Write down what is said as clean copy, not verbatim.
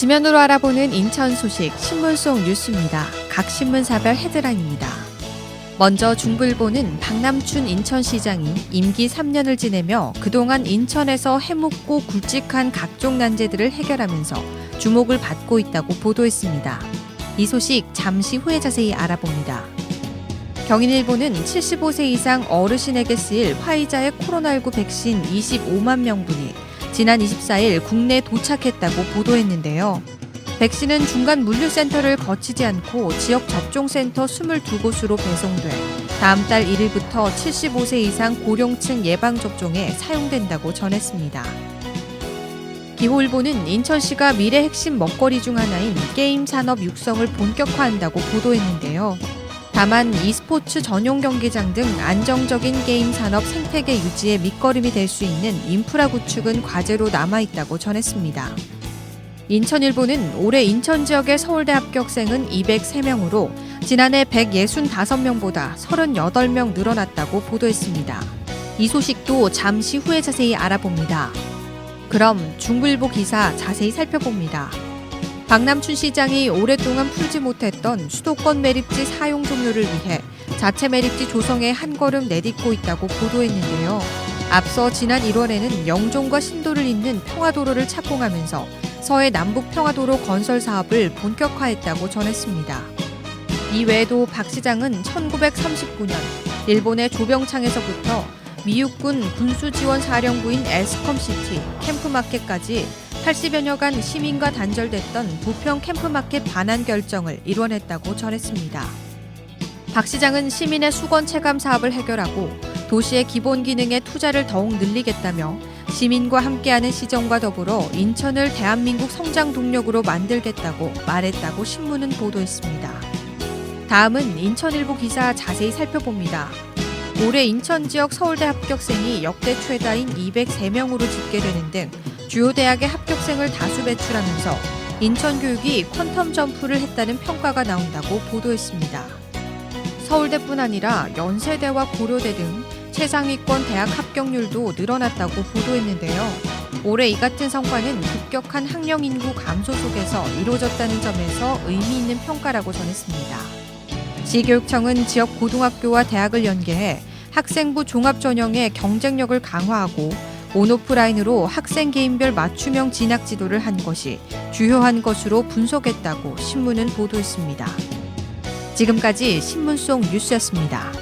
지면으로 알아보는 인천 소식 신문 속 뉴스입니다. 각 신문사별 헤드라인입니다. 먼저 중부일보는 박남춘 인천시장이 임기 3년을 지내며 그동안 인천에서 해묵고 굵직한 각종 난제들을 해결하면서 주목을 받고 있다고 보도했습니다. 이 소식 잠시 후에 자세히 알아봅니다. 경인일보는 75세 이상 어르신에게 쓰일 화이자의 코로나19 백신 25만 명분이 지난 24일 국내에 도착했다고 보도했는데요. 백신은 중간 물류센터를 거치지 않고 지역 접종센터 22곳으로 배송돼 다음 달 1일부터 75세 이상 고령층 예방접종에 사용된다고 전했습니다. 기호일보는 인천시가 미래 핵심 먹거리 중 하나인 게임 산업 육성을 본격화한다고 보도했는데요. 다만 e스포츠 전용 경기장 등 안정적인 게임 산업 생태계 유지에 밑거름이 될 수 있는 인프라 구축은 과제로 남아있다고 전했습니다. 인천일보는 올해 인천 지역의 서울대 합격생은 203명으로 지난해 165명보다 38명 늘어났다고 보도했습니다. 이 소식도 잠시 후에 자세히 알아봅니다. 그럼 중부일보 기사 자세히 살펴봅니다. 박남춘 시장이 오랫동안 풀지 못했던 수도권 매립지 사용 종료를 위해 자체 매립지 조성에 한 걸음 내딛고 있다고 보도했는데요. 앞서 지난 1월에는 영종과 신도를 잇는 평화도로를 착공하면서 서해 남북 평화도로 건설 사업을 본격화했다고 전했습니다. 이외에도 박 시장은 1939년 일본의 조병창에서부터 미육군 군수지원사령부인 에스컴시티 캠프마켓까지 80여여간 시민과 단절됐던 부평 캠프마켓 반환 결정을 이뤄냈다고 전했습니다. 박 시장은 시민의 수건 체감 사업을 해결하고 도시의 기본 기능에 투자를 더욱 늘리겠다며 시민과 함께하는 시정과 더불어 인천을 대한민국 성장 동력으로 만들겠다고 말했다고 신문은 보도했습니다. 다음은 인천일보 기사 자세히 살펴봅니다. 올해 인천 지역 서울대 합격생이 역대 최다인 203명으로 집계되는 등 주요 대학의 합격생을 다수 배출하면서 인천교육이 퀀텀 점프를 했다는 평가가 나온다고 보도했습니다. 서울대뿐 아니라 연세대와 고려대 등 최상위권 대학 합격률도 늘어났다고 보도했는데요. 올해 이 같은 성과는 급격한 학령 인구 감소 속에서 이루어졌다는 점에서 의미 있는 평가라고 전했습니다. 시교육청은 지역 고등학교와 대학을 연계해 학생부 종합전형의 경쟁력을 강화하고 온오프라인으로 학생 개인별 맞춤형 진학 지도를 한 것이 주요한 것으로 분석했다고 신문은 보도했습니다. 지금까지 신문 속 뉴스였습니다.